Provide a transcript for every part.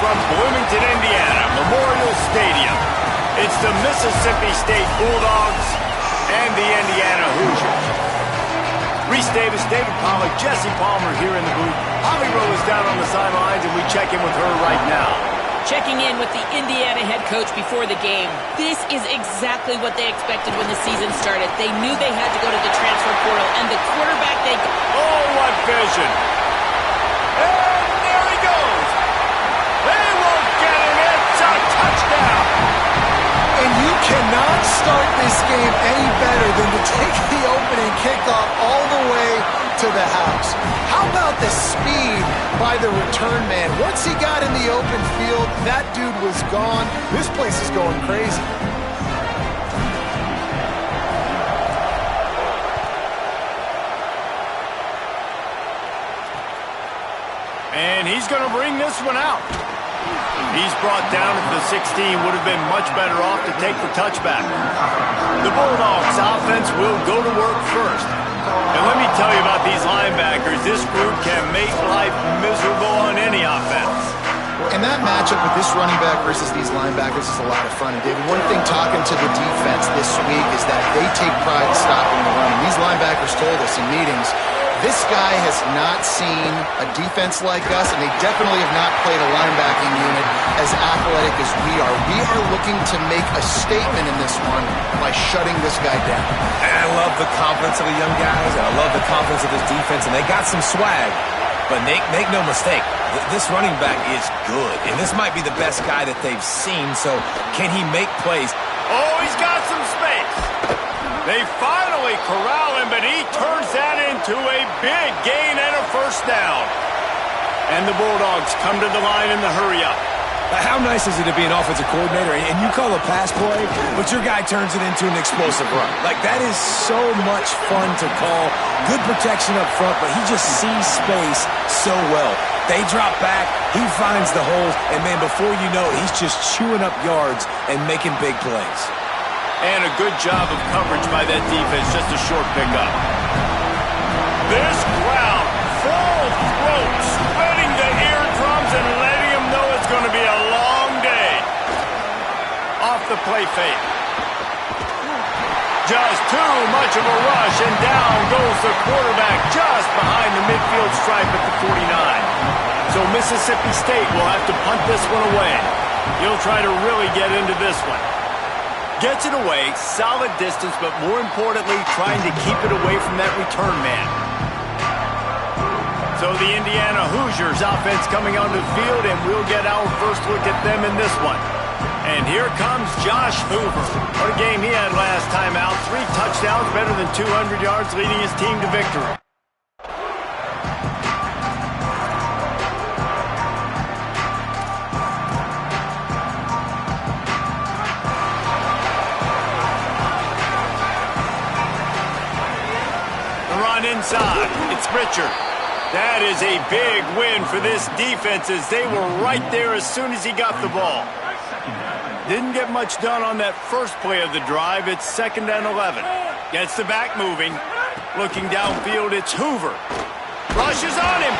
from Bloomington, Indiana, Memorial Stadium. It's the Mississippi State Bulldogs and the Indiana Hoosiers. Reese Davis, David Pollack, Jesse Palmer here in the booth. Holly Rowe is down on the sidelines, and we check in with her right now. Checking in with the Indiana head coach before the game. This is exactly what they expected when the season started. They knew they had to go to the transfer portal, and the quarterback they... Oh, what vision! And there he goes! They won't get him! It's a touchdown! And you cannot start this game any better than to take the opening kickoff all the way to the house. How about the speed by the return man? Once he got in the open field, that dude was gone. This place is going crazy. And he's going to bring this one out. He's brought down at the 16, would have been much better off to take the touchback. The Bulldogs offense will go to work first. And let me tell you about these linebackers. This group can make life miserable on any offense. And that matchup with this running back versus these linebackers is a lot of fun. And David, one thing talking to the defense this week is that they take pride in stopping the run. And these linebackers told us in meetings, this guy has not seen a defense like us, and they definitely have not played a linebacking unit as athletic as we are. We are looking to make a statement in this one by shutting this guy down. And I love the confidence of the young guys, and I love the confidence of this defense, and they got some swag. But make no mistake, this running back is good, and this might be the best guy that they've seen, so can he make plays? Oh, he's got some space. They finally corral him, but he turns that into a big gain and a first down. And the Bulldogs come to the line in the hurry-up. How nice is it to be an offensive coordinator and you call a pass play, but your guy turns it into an explosive run? Like, that is so much fun to call. Good protection up front, but he just sees space so well. They drop back, he finds the holes, and, man, before you know it, he's just chewing up yards and making big plays. And a good job of coverage by that defense, just a short pickup. This crowd, full throat, splitting the eardrums and letting them know it's going to be a long day. Off the play fake. Just too much of a rush, and down goes the quarterback just behind the midfield stripe at the 49. So Mississippi State will have to punt this one away. He'll try to really get into this one. Gets it away, solid distance, but more importantly, trying to keep it away from that return man. So the Indiana Hoosiers offense coming onto the field, and we'll get our first look at them in this one. And here comes Josh Hoover. What a game he had last time out. 3 touchdowns, better than 200 yards, leading his team to victory. Inside, it's Richard. That is a big win for this defense as they were right there as soon as he got the ball. Didn't get much done on that first play of the drive. It's 2nd and 11. Gets the back moving. Looking downfield, it's Hoover. Rushes on him.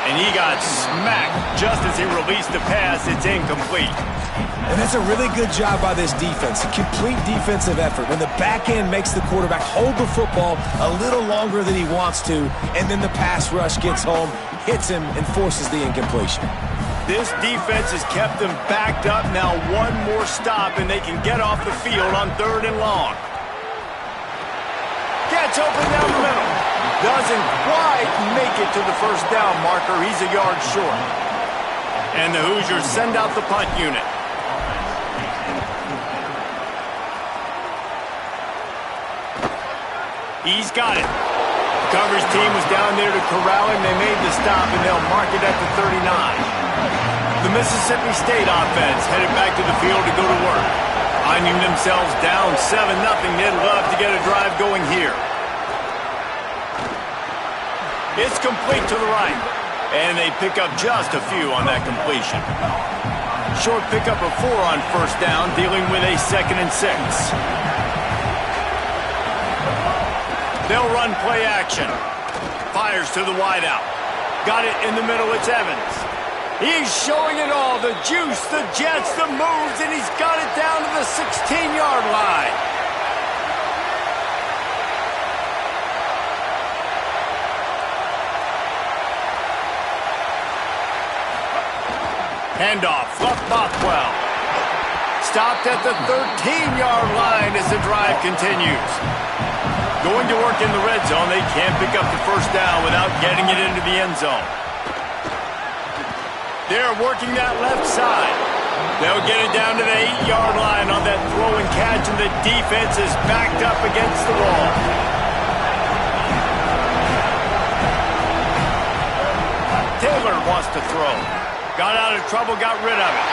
And he got smacked just as he released the pass. It's incomplete. And that's a really good job by this defense, a complete defensive effort. When the back end makes the quarterback hold the football a little longer than he wants to, and then the pass rush gets home, hits him, and forces the incompletion. This defense has kept them backed up. Now one more stop, and they can get off the field on 3rd and long. Gets open down the middle. Doesn't quite make it to the first down marker. He's a yard short. And the Hoosiers send out the punt unit. He's got it. The coverage team was down there to corral him. They made the stop, and they'll mark it at the 39. The Mississippi State offense headed back to the field to go to work. Finding themselves down 7-0, they'd love to get a drive going here. It's complete to the right, and they pick up just a few on that completion. Short pickup of 4 on first down, dealing with a 2nd and 6. They'll run play action. Fires to the wideout. Got it in the middle, it's Evans. He's showing it all, the juice, the jets, the moves, and he's got it down to the 16-yard line. Handoff, Fluff Bothwell. Stopped at the 13-yard line as the drive continues. Going to work in the red zone, they can't pick up the first down without getting it into the end zone. They're working that left side. They'll get it down to the 8-yard line on that throw and catch, and the defense is backed up against the wall. Taylor wants to throw. Got out of trouble, got rid of it.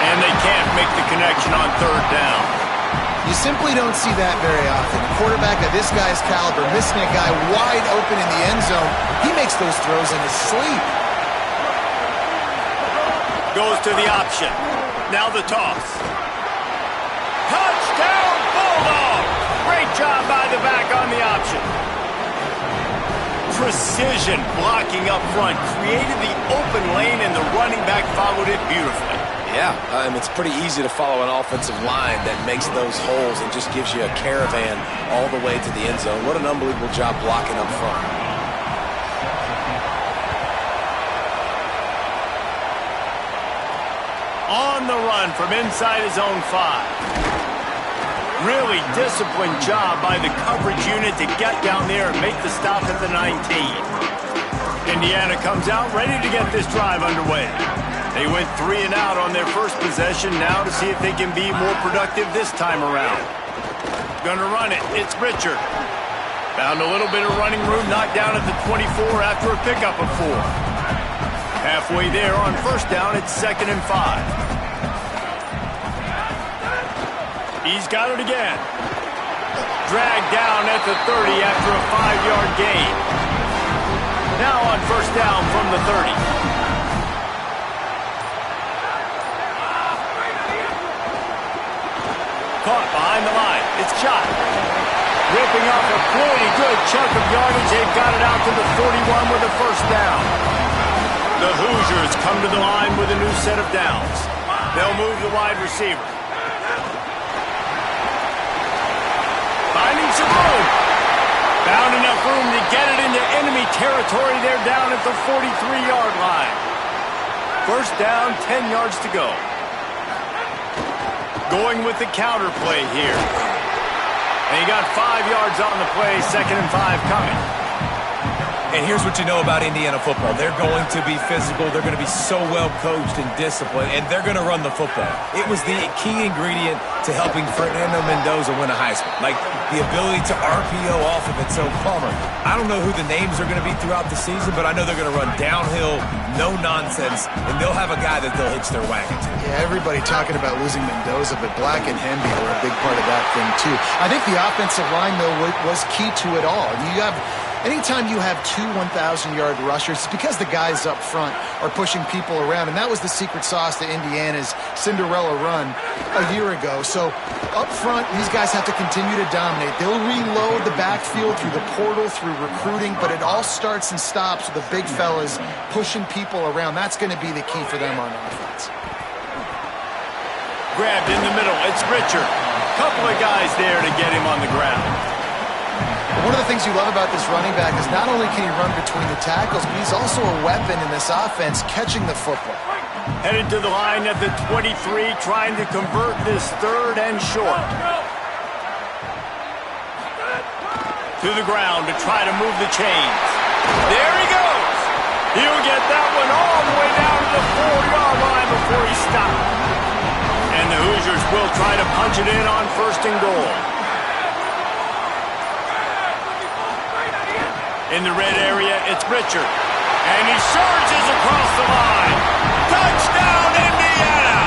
And they can't make the connection on third down. You simply don't see that very often. A quarterback of this guy's caliber missing a guy wide open in the end zone. He makes those throws in his sleep. Goes to the option. Now the toss. Touchdown, Bulldogs! Great job by the back on the option. Precision blocking up front. Created the open lane, and the running back followed it beautifully. Yeah, it's pretty easy to follow an offensive line that makes those holes and just gives you a caravan all the way to the end zone. What an unbelievable job blocking up front. On the run from inside his own 5. Really disciplined job by the coverage unit to get down there and make the stop at the 19. Indiana comes out ready to get this drive underway. They went 3 and out on their first possession, now to see if they can be more productive this time around. Gonna run it, it's Richard. Found a little bit of running room, knocked down at the 24 after a pickup of 4. Halfway there on first down, it's 2nd and 5. He's got it again. Dragged down at the 30 after a 5-yard gain. Now on first down from the 30. Caught behind the line. It's shot. Ripping off a pretty good chunk of yardage. They've got it out to the 41 with a first down. The Hoosiers come to the line with a new set of downs. They'll move the wide receiver. Finding some room. Found enough room to get it into enemy territory. They're down at the 43-yard line. First down, 10 yards to go. Going with the counter play here. And he got 5 yards on the play, 2nd and 5 coming. And here's what you know about Indiana football. They're going to be physical. They're going to be so well coached and disciplined, and they're going to run the football. It was the key ingredient to helping Fernando Mendoza win a Heisman. Like the ability to RPO off of it. So, Palmer, I don't know who the names are going to be throughout the season, but I know they're going to run downhill, no nonsense, and they'll have a guy that they'll hitch their wagon to. Yeah, everybody talking about losing Mendoza, but Black and Hemby were a big part of that thing, too. I think the offensive line, though, was key to it all. Anytime you have 2 1,000-yard rushers, it's because the guys up front are pushing people around, and that was the secret sauce to Indiana's Cinderella run a year ago. So up front, these guys have to continue to dominate. They'll reload the backfield through the portal, through recruiting, but it all starts and stops with the big fellas pushing people around. That's going to be the key for them on offense. Grabbed in the middle, it's Richard. Couple of guys there to get him on the ground. One of the things you love about this running back is not only can he run between the tackles, but he's also a weapon in this offense, catching the football. Headed to the line at the 23, trying to convert this 3rd and short. To the ground to try to move the chains. There he goes. He'll get that one all the way down to the 4-yard line before he stopped. And the Hoosiers will try to punch it in on 1st and goal. In the red area, it's Richard. And he surges across the line. Touchdown, Indiana!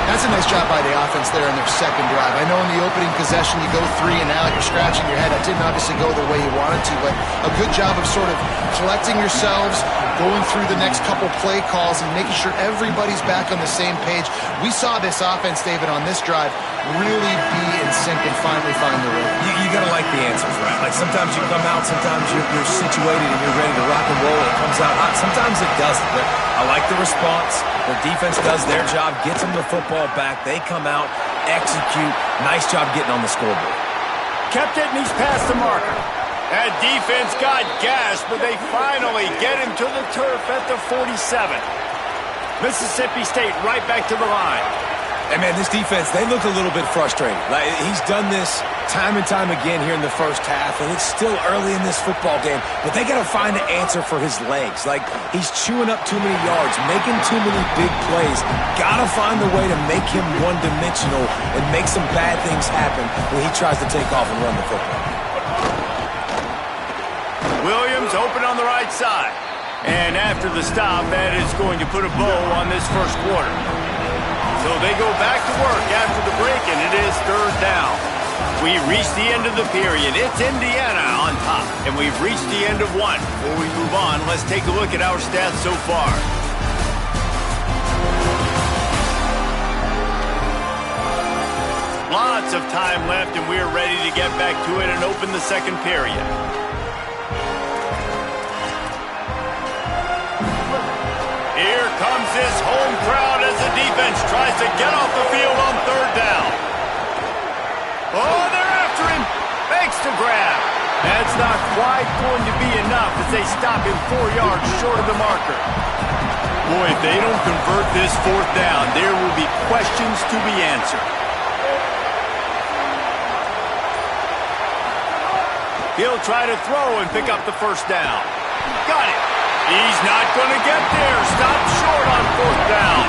That's a nice job by the offense there in their second drive. I know in the opening possession you go 3 and out, you're scratching your head. That didn't obviously go the way you wanted to, but a good job of sort of collecting yourselves, going through the next couple play calls and making sure everybody's back on the same page. We saw this offense, David, on this drive, really be in sync and finally find the rhythm? You got to like the answers, right? Like sometimes you come out, sometimes you're situated and you're ready to rock and roll. It comes out hot. Sometimes it doesn't. But I like the response. The defense does their job, gets them the football back. They come out, execute. Nice job getting on the scoreboard. Kept it, and he's past the marker. That defense got gashed, but they finally get him to the turf at the 47. Mississippi State right back to the line. And, man, this defense, they look a little bit frustrated. Like, he's done this time and time again here in the first half, and it's still early in this football game, but they got to find an answer for his legs. Like, he's chewing up too many yards, making too many big plays. Got to find a way to make him one-dimensional and make some bad things happen when he tries to take off and run the football. Williams open on the right side. And after the stop, that is going to put a bow on this first quarter. So they go back to work after the break, and it is third down. We reached the end of the period. It's Indiana on top, and we've reached the end of one. Before we move on, let's take a look at our stats so far. Lots of time left, and we're ready to get back to it and open the second period. Here comes this home crowd as the defense tries to get off the field on third down. Oh, they're after him. Makes the grab. That's not quite going to be enough as they stop him 4 yards short of the marker. Boy, if they don't convert this fourth down, there will be questions to be answered. He'll try to throw and pick up the first down. Got it. He's not going to get there. Stopped short on fourth down.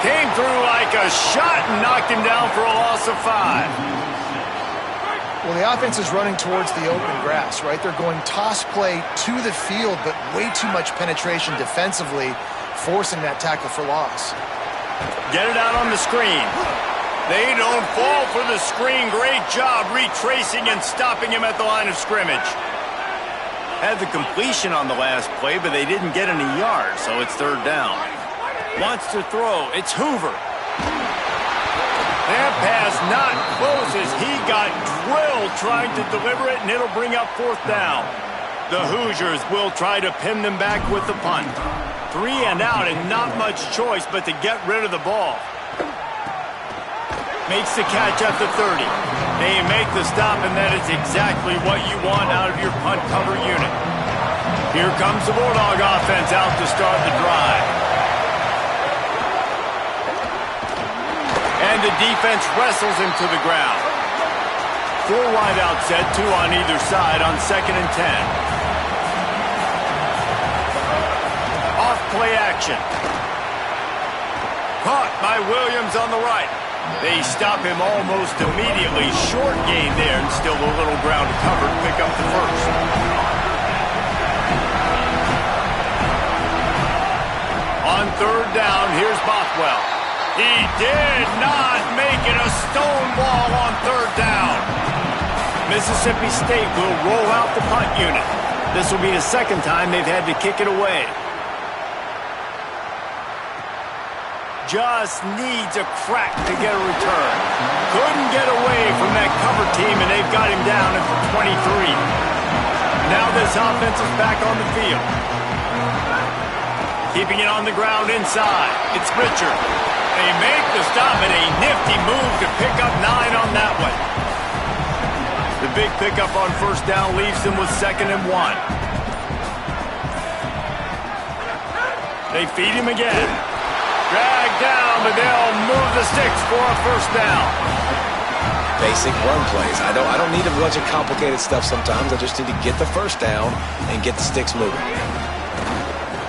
Came through like a shot and knocked him down for a loss of 5. Well, the offense is running towards the open grass, right? They're going toss play to the field, but way too much penetration defensively, forcing that tackle for loss. Get it out on the screen. They don't fall for the screen. Great job retracing and stopping him at the line of scrimmage. Had the completion on the last play, but they didn't get any yards, so it's third down. Wants to throw. It's Hoover. That pass not close as he got drilled trying to deliver it, and it'll bring up fourth down. The Hoosiers will try to pin them back with the punt. 3 and out, and not much choice but to get rid of the ball. Makes the catch at the 30. They make the stop, and that is exactly what you want out of your punt cover unit. Here comes the Bulldog offense out to start the drive. And the defense wrestles him to the ground. 4 wide out set, 2 on either side on 2nd and 10. Off play action. Caught by Williams on the right. They stop him almost immediately. Short gain there, and still a little ground covered. Pick up the first. On third down, here's Bothwell. He did not make it a stone wall on third down. Mississippi State will roll out the punt unit. This will be the second time they've had to kick it away. Just needs a crack to get a return. Couldn't get away from that cover team, and they've got him down at the 23. Now this offense is back on the field. Keeping it on the ground inside. It's Richard. They make the stop, and a nifty move to pick up 9 on that one. The big pickup on first down leaves them with 2nd and 1. They feed him again. Drag down, but they'll move the sticks for a first down. Basic run plays. I don't need a bunch of complicated stuff sometimes. I just need to get the first down and get the sticks moving.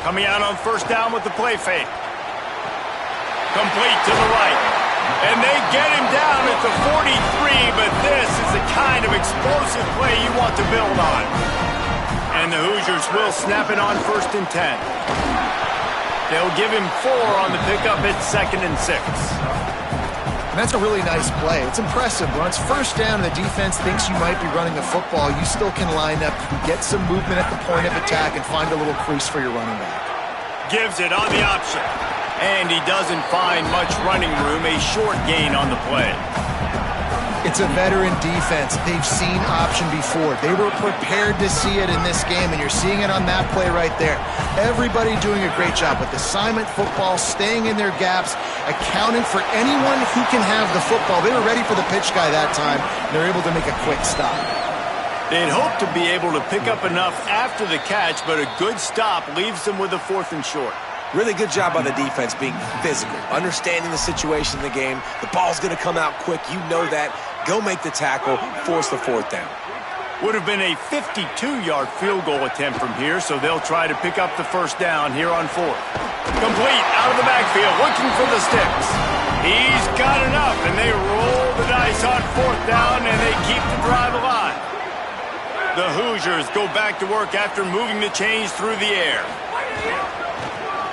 Coming out on first down with the play fake. Complete to the right. And they get him down at the 43, but this is the kind of explosive play you want to build on. And the Hoosiers will snap it on 1st and 10. They'll give him 4 on the pickup at 2nd and 6. And that's a really nice play. It's impressive. When it's first down and the defense thinks you might be running the football, you still can line up, you can get some movement at the point of attack and find a little crease for your running back. Gives it on the option. And he doesn't find much running room, a short gain on the play. It's a veteran defense. They've seen option before. They were prepared to see it in this game, and you're seeing it on that play right there. Everybody doing a great job with assignment football, staying in their gaps, accounting for anyone who can have the football. They were ready for the pitch guy that time. They're able to make a quick stop. They'd hope to be able to pick up enough after the catch, but a good stop leaves them with a 4th and short. Really good job by the defense being physical, understanding the situation in the game. The ball's going to come out quick. You know that. Go make the tackle, force the 4th down. Would have been a 52-yard field goal attempt from here, so they'll try to pick up the 1st down here on 4th. Complete out of the backfield, looking for the sticks. He's got enough, and they roll the dice on 4th down, and they keep the drive alive. The Hoosiers go back to work after moving the chains through the air.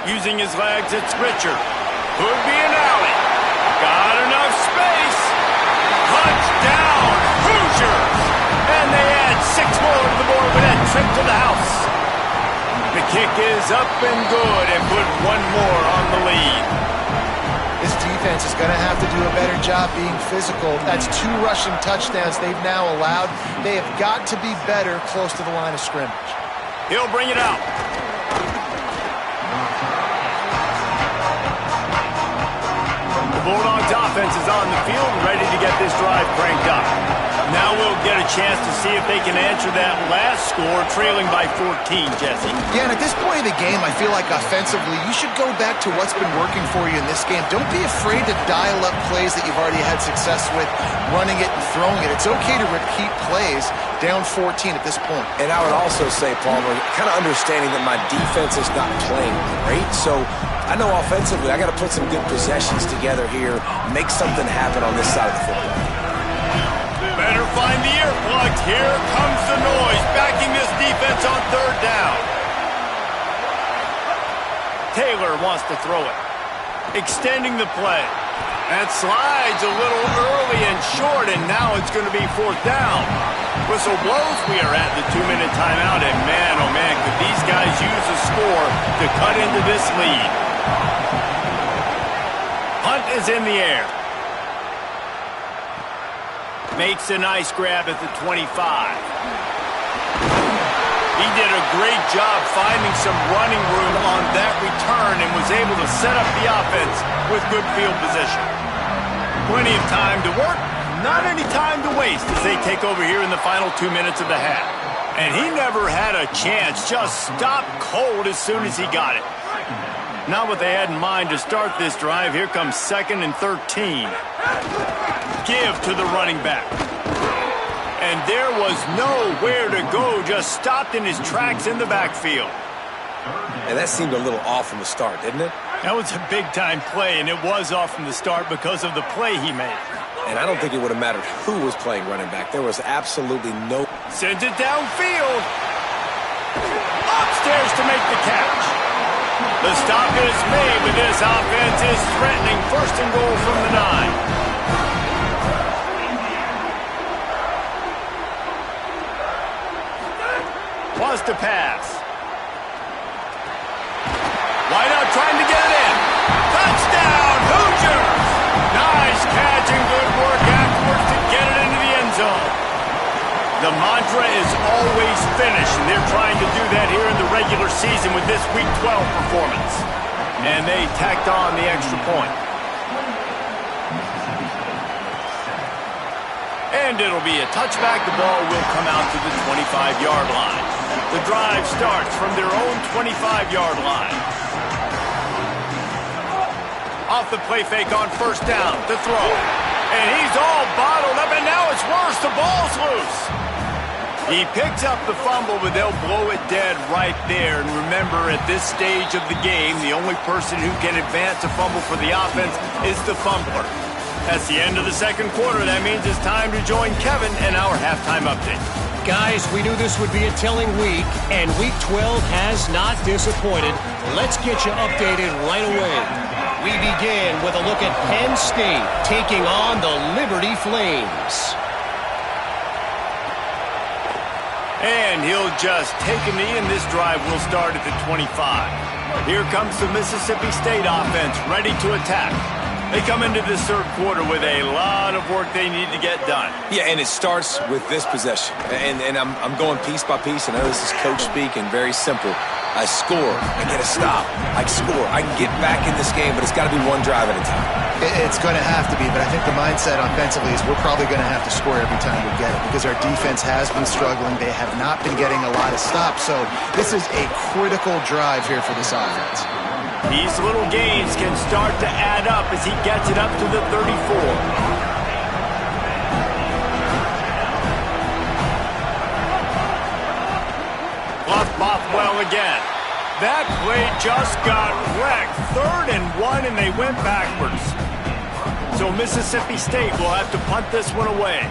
Using his legs, it's Richard. Could be an alley. Got enough space. Touchdown, Hoosiers! And they add 6 more to the board with that trip to the house. The kick is up and good and put 1 more on the lead. This defense is going to have to do a better job being physical. That's 2 rushing touchdowns they've now allowed. They have got to be better close to the line of scrimmage. He'll bring it out. Bulldogs offense is on the field, ready to get this drive cranked up. Now we'll get a chance to see if they can answer that last score, trailing by 14, Jesse. Yeah, and at this point of the game, I feel like offensively, you should go back to what's been working for you in this game. Don't be afraid to dial up plays that you've already had success with, running it and throwing it. It's okay to repeat plays down 14 at this point. And I would also say, Palmer, kind of understanding that my defense is not playing great, so I know offensively I got to put some good possessions together here, make something happen on this side of the football. Better find the earplugs. Here comes the noise, backing this defense on 3rd down. Taylor wants to throw it. Extending the play. That slides a little early and short, and now it's going to be 4th down. Whistle blows. We are at the 2-minute timeout, and man, oh man, could these guys use a score to cut into this lead. Hunt is in the air. Makes a nice grab at the 25. He did a great job finding some running room on that return and was able to set up the offense with good field position. Plenty of time to work, not any time to waste as they take over here in the final 2 minutes of the half. And he never had a chance, just stopped cold as soon as he got it. Not what they had in mind to start this drive. Here comes 2nd and 13. Give to the running back. And there was nowhere to go, just stopped in his tracks in the backfield. And that seemed a little off from the start, didn't it? That was a big-time play, and it was off from the start because of the play he made. And I don't think it would have mattered who was playing running back. There was absolutely no... Sends it downfield. Upstairs to make the catch. The stop is made, but this offense is threatening 1st and goal from the 9. Wants to pass. Wide out trying to get it in. Touchdown, Hoosiers! Nice catch and good work afterwards to get it into the end zone. The mantra is always finish, and they're trying to do that here in the regular season with this Week 12 performance. And they tacked on the extra point. And it'll be a touchback. The ball will come out to the 25-yard line. The drive starts from their own 25-yard line. Off the play fake on 1st down to throw. And he's all bottled up, and now it's worse. The ball's loose. He picks up the fumble, but they'll blow it dead right there. And remember, at this stage of the game, the only person who can advance a fumble for the offense is the fumbler. That's the end of the 2nd quarter. That means it's time to join Kevin in our halftime update. Guys, we knew this would be a telling week, and Week 12 has not disappointed. Let's get you updated right away. We begin with a look at Penn State taking on the Liberty Flames. And he'll just take a knee, and this drive will start at the 25. Here comes the Mississippi State offense, ready to attack. They come into this third quarter with a lot of work they need to get done. Yeah, and it starts with this possession. And I'm going piece by piece. I know this is coach speak and very simple. I score, I get a stop, I score. I can get back in this game, but it's got to be one drive at a time. It's going to have to be, but I think the mindset offensively is we're probably going to have to score every time we get it because our defense has been struggling. They have not been getting a lot of stops, so this is a critical drive here for this offense. These little gains can start to add up as he gets it up to the 34. Bothwell again. That play just got wrecked. 3rd and 1, and they went backwards. So Mississippi State will have to punt this one away.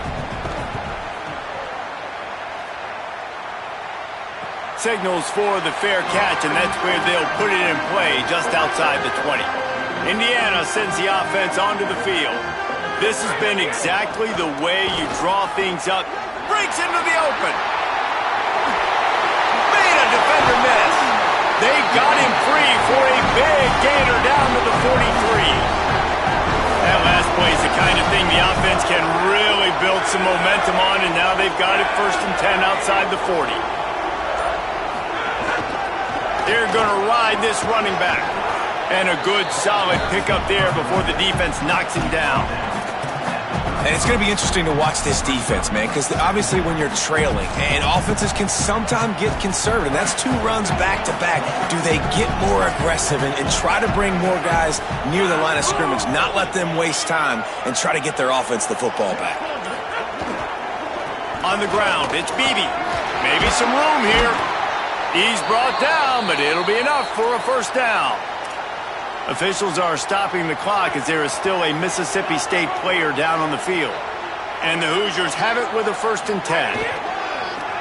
Signals for the fair catch, and that's where they'll put it in play just outside the 20. Indiana sends the offense onto the field. This has been exactly the way you draw things up. Breaks into the open. Defender miss. They got him free for a big gainer down to the 43. That last play is the kind of thing the offense can really build some momentum on, and now they've got it 1st and 10 outside the 40. They're going to ride this running back. And a good, solid pickup there before the defense knocks him down. And it's going to be interesting to watch this defense, man, because obviously when you're trailing, and offenses can sometimes get conservative. That's 2 runs back-to-back. Do they get more aggressive and try to bring more guys near the line of scrimmage, not let them waste time, and try to get their offense the football back? On the ground, it's Beebe. Maybe some room here. He's brought down, but it'll be enough for a 1st down. Officials are stopping the clock as there is still a Mississippi State player down on the field. And the Hoosiers have it with a 1st and 10.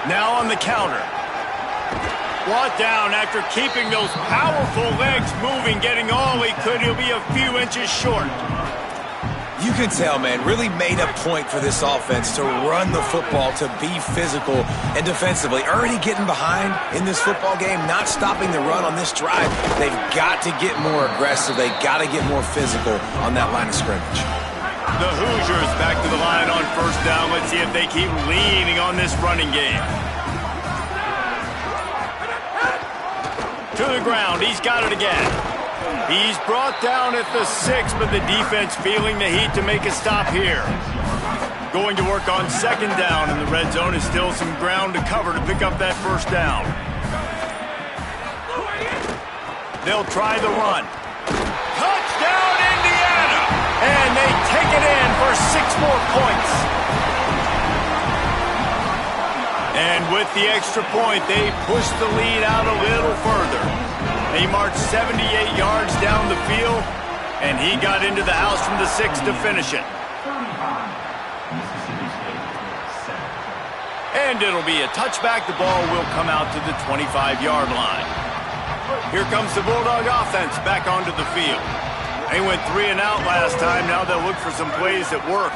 Now on the counter. Brought down after keeping those powerful legs moving, getting all he could. He'll be a few inches short. You can tell, man, really made a point for this offense to run the football, to be physical and defensively. Already getting behind in this football game, not stopping the run on this drive. They've got to get more aggressive. They've got to get more physical on that line of scrimmage. The Hoosiers back to the line on 1st down. Let's see if they keep leaning on this running game. To the ground. He's got it again. He's brought down at the 6, but the defense feeling the heat to make a stop here. Going to work on 2nd down, and the red zone is still some ground to cover to pick up that 1st down. They'll try the run. Touchdown, Indiana! And they take it in for 6 more points. And with the extra point, they push the lead out a little further. They marched 78 yards down the field, and he got into the house from the 6 to finish it. And it'll be a touchback. The ball will come out to the 25-yard line. Here comes the Bulldog offense back onto the field. They went 3 and out last time. Now they'll look for some plays that work.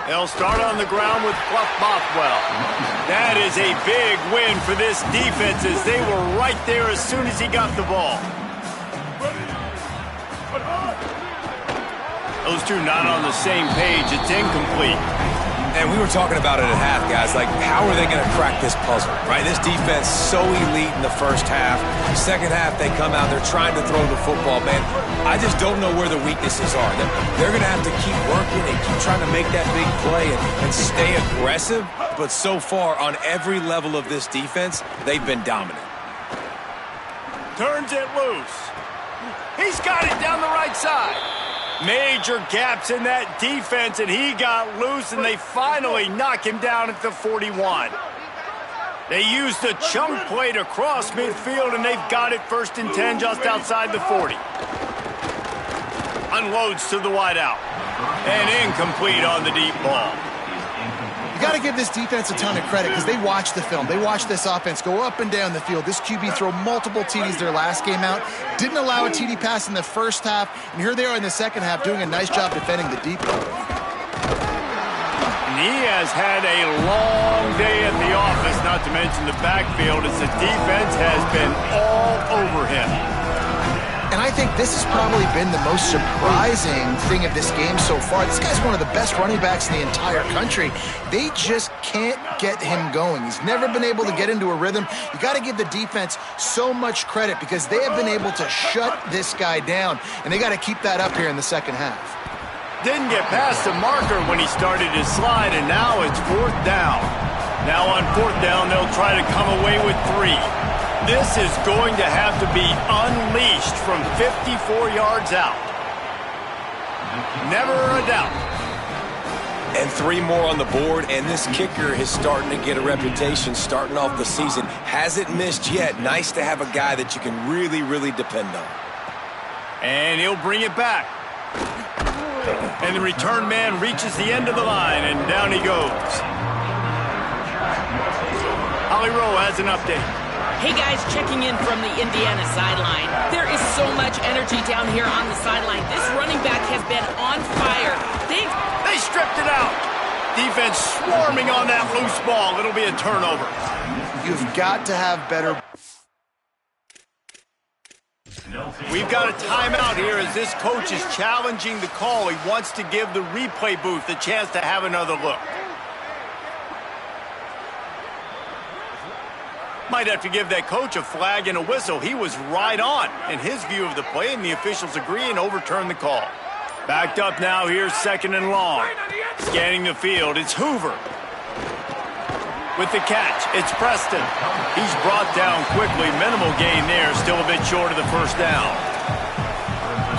They'll start on the ground with Bothwell. That is a big win for this defense as they were right there as soon as he got the ball. Those two not on the same page. It's incomplete. And we were talking about it at half, guys. Like, how are they going to crack this puzzle, right? This defense so elite in the 1st half. 2nd half, they come out. They're trying to throw the football, man. I just don't know where the weaknesses are. They're going to have to keep working and keep trying to make that big play and stay aggressive. But so far, on every level of this defense, they've been dominant. Turns it loose. He's got it down the right side. Major gaps in that defense, and he got loose, and they finally knock him down at the 41. They used a chunk play to cross midfield, and they've got it 1st and 10 just outside the 40. Unloads to the wideout. And incomplete on the deep ball. You got to give this defense a ton of credit because they watch the film. They watch this offense go up and down the field. This QB throw multiple TDs their last game out. Didn't allow a TD pass in the 1st half. And here they are in the 2nd half doing a nice job defending the deep ball. He has had a long day at the office, not to mention the backfield, as the defense has been all over him. And I think this has probably been the most surprising thing of this game so far. This guy's one of the best running backs in the entire country. They just can't get him going. He's never been able to get into a rhythm. You got to give the defense so much credit because they have been able to shut this guy down, and they got to keep that up here in the second half. Didn't get past the marker when he started his slide, and now it's 4th down. Now on 4th down, they'll try to come away with 3. This is going to have to be unleashed from 54 yards out. Never a doubt. And 3 more on the board, and this kicker is starting to get a reputation starting off the season. Hasn't missed yet. Nice to have a guy that you can really, really depend on. And he'll bring it back. And the return man reaches the end of the line, and down he goes. Holly Rowe has an update. Hey guys, checking in from the Indiana sideline. There is so much energy down here on the sideline. This running back has been on fire. They stripped it out. Defense swarming on that loose ball. It'll be a turnover. You've got to have better. We've got a timeout here as this coach is challenging the call. He wants to give the replay booth a chance to have another look. Might have to give that coach a flag and a whistle. He was right on in his view of the play, and the officials agree and overturn the call. Backed up now here, 2nd and long. Scanning the field, it's Hoover. With the catch, it's Preston. He's brought down quickly. Minimal gain there, still a bit short of the 1st down.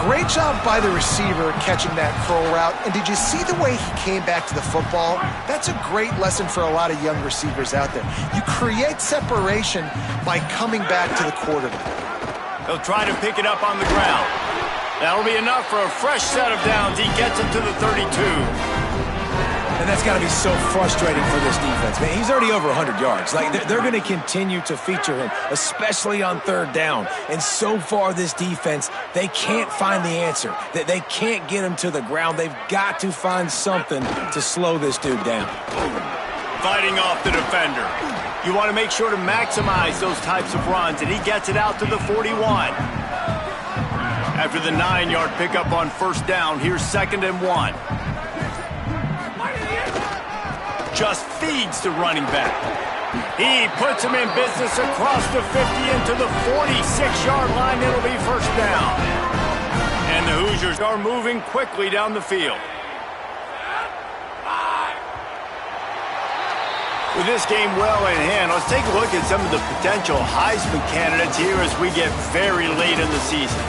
Great job by the receiver catching that curl route. And did you see the way he came back to the football? That's a great lesson for a lot of young receivers out there. You create separation by coming back to the quarterback. He'll try to pick it up on the ground. That'll be enough for a fresh set of downs. He gets it to the 32. And that's got to be so frustrating for this defense. Man, he's already over 100 yards. Like, they're going to continue to feature him, especially on 3rd down. And so far, this defense, they can't find the answer. They can't get him to the ground. They've got to find something to slow this dude down. Fighting off the defender. You want to make sure to maximize those types of runs, and he gets it out to the 41. After the 9-yard pickup on 1st down, here's 2nd and 1. Just feeds the running back. He puts him in business across the 50 into the 46-yard line. It'll be 1st down. And the Hoosiers are moving quickly down the field. With this game well in hand, let's take a look at some of the potential Heisman candidates here as we get very late in the season.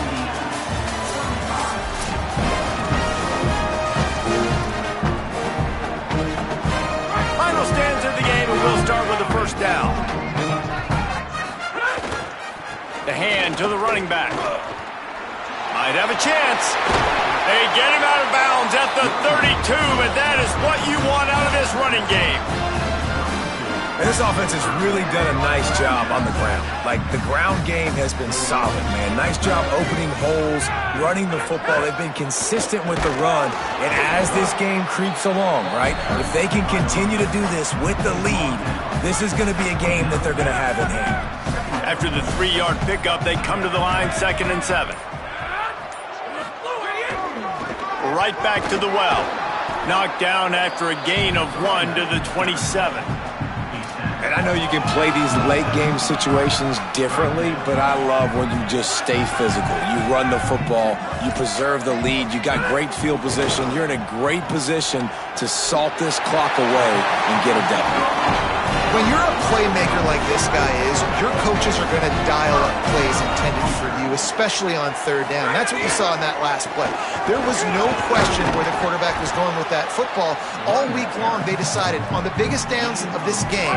Stands of the game, and we'll start with the 1st down. The hand to the running back. Might have a chance. They get him out of bounds at the 32, but that is what you want out of this running game. And this offense has really done a nice job on the ground. Like, the ground game has been solid, man. Nice job opening holes, running the football. They've been consistent with the run. And as this game creeps along, right, if they can continue to do this with the lead, this is going to be a game that they're going to have in hand. After the 3-yard pickup, they come to the line, 2nd and 7. Right back to the well. Knocked down after a gain of 1 to the 27. And I know you can play these late-game situations differently, but I love when you just stay physical. You run the football, you preserve the lead, you got great field position, you're in a great position to salt this clock away and get a W. When you're a playmaker like this guy is, your coaches are going to dial up plays intended for you, especially on 3rd down. That's what you saw in that last play. There was no question where the quarterback was going with that football. All week long, they decided on the biggest downs of this game,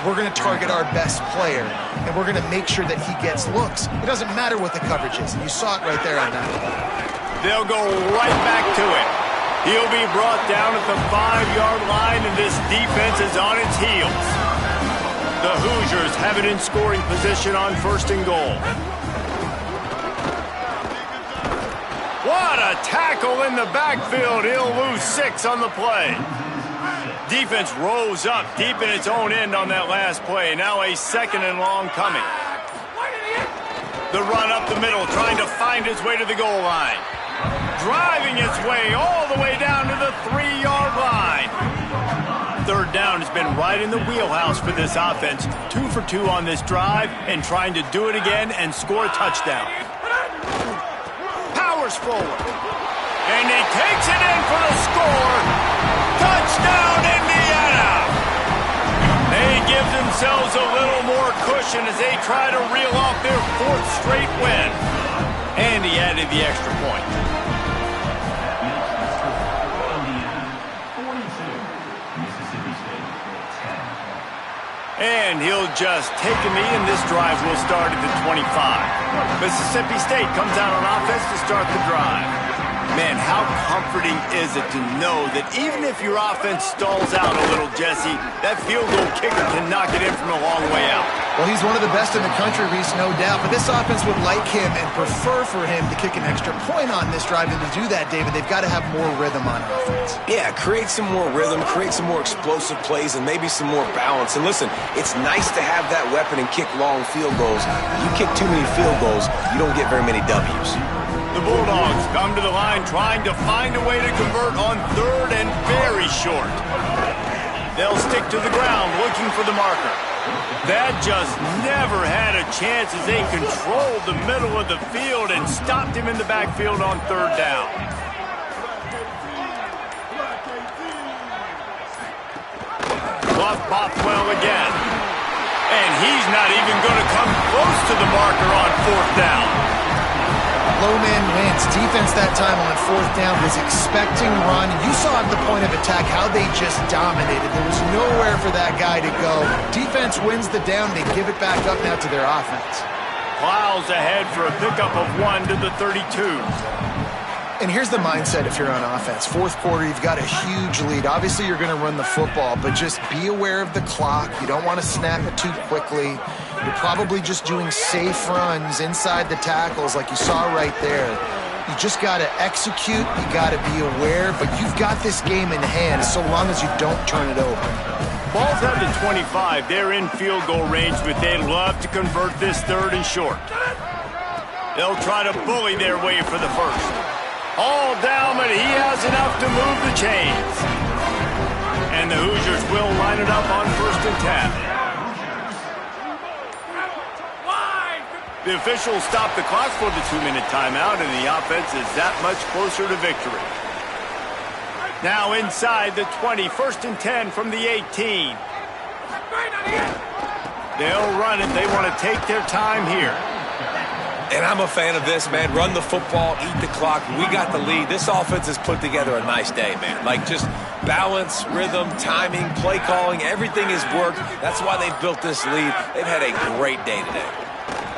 we're going to target our best player, and we're going to make sure that he gets looks. It doesn't matter what the coverage is. You saw it right there on that. They'll go right back to it. He'll be brought down at the 5-yard line, and this defense is on its heels. The Hoosiers have it in scoring position on 1st and goal. What a tackle in the backfield. He'll lose 6 on the play. Defense rose up deep in its own end on that last play. Now a 2nd and long coming. The run up the middle, trying to find its way to the goal line. Driving its way all the way down to the 3-yard line. 3rd down has been right in the wheelhouse for this offense. 2 for 2 on this drive and trying to do it again and score a touchdown. Powers forward. And he takes it in for the score. Touchdown, Indiana! They give themselves a little more cushion as they try to reel off their 4th straight win. And he added the extra point. And he'll just take a knee, and this drive will start at the 25. Mississippi State comes out on offense to start the drive. Man, how comforting is it to know that even if your offense stalls out a little, Jesse, that field goal kicker can knock it in from a long way out. Well, he's one of the best in the country, Reese, no doubt. But this offense would like him and prefer for him to kick an extra point on this drive. And to do that, David, they've got to have more rhythm on offense. Yeah, create some more rhythm, create some more explosive plays, and maybe some more balance. And listen, it's nice to have that weapon and kick long field goals. You kick too many field goals, you don't get very many W's. The Bulldogs come to the line trying to find a way to convert on 3rd and very short. They'll stick to the ground looking for the marker. That just never had a chance as they controlled the middle of the field and stopped him in the backfield on 3rd down. Bluff Bothwell again. And he's not even going to come close to the marker on 4th down. Low man wins. Defense that time on 4th down was expecting run. You saw at the point of attack how they just dominated. There was nowhere for that guy to go. Defense wins the down. They give it back up now to their offense. Plows ahead for a pickup of 1 to the 32. And here's the mindset if you're on offense. 4th quarter, you've got a huge lead. Obviously, you're going to run the football, but just be aware of the clock. You don't want to snap it too quickly. You're probably just doing safe runs inside the tackles like you saw right there. You just got to execute. You got to be aware, but you've got this game in hand so long as you don't turn it over. Ball's out to 25. They're in field goal range, but they'd love to convert this 3rd and short. They'll try to bully their way for the 1st. All down, but he has enough to move the chains. And the Hoosiers will line it up on 1st and 10. The officials stop the clock for the 2-minute timeout, and the offense is that much closer to victory. Now inside the 20, 1st and 10 from the 18. They'll run it. They want to take their time here. And I'm a fan of this, man. Run the football, eat the clock. We got the lead. This offense has put together a nice day, man. Like, just balance, rhythm, timing, play calling, everything has worked. That's why they've built this lead. They've had a great day today.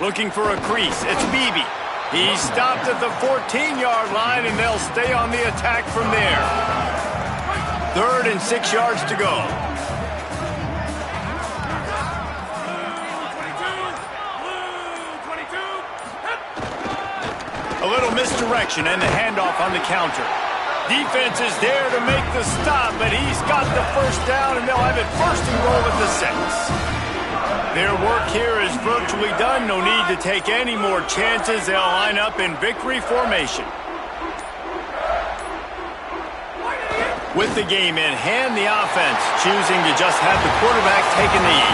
Looking for a crease. It's Beebe. He's stopped at the 14-yard line, and they'll stay on the attack from there. 3rd and 6 yards to go. A little misdirection and the handoff on the counter. Defense is there to make the stop, but he's got the 1st down, and they'll have it 1st and goal at the 6. Their work here is virtually done. No need to take any more chances. They'll line up in victory formation. With the game in hand, the offense choosing to just have the quarterback take a knee.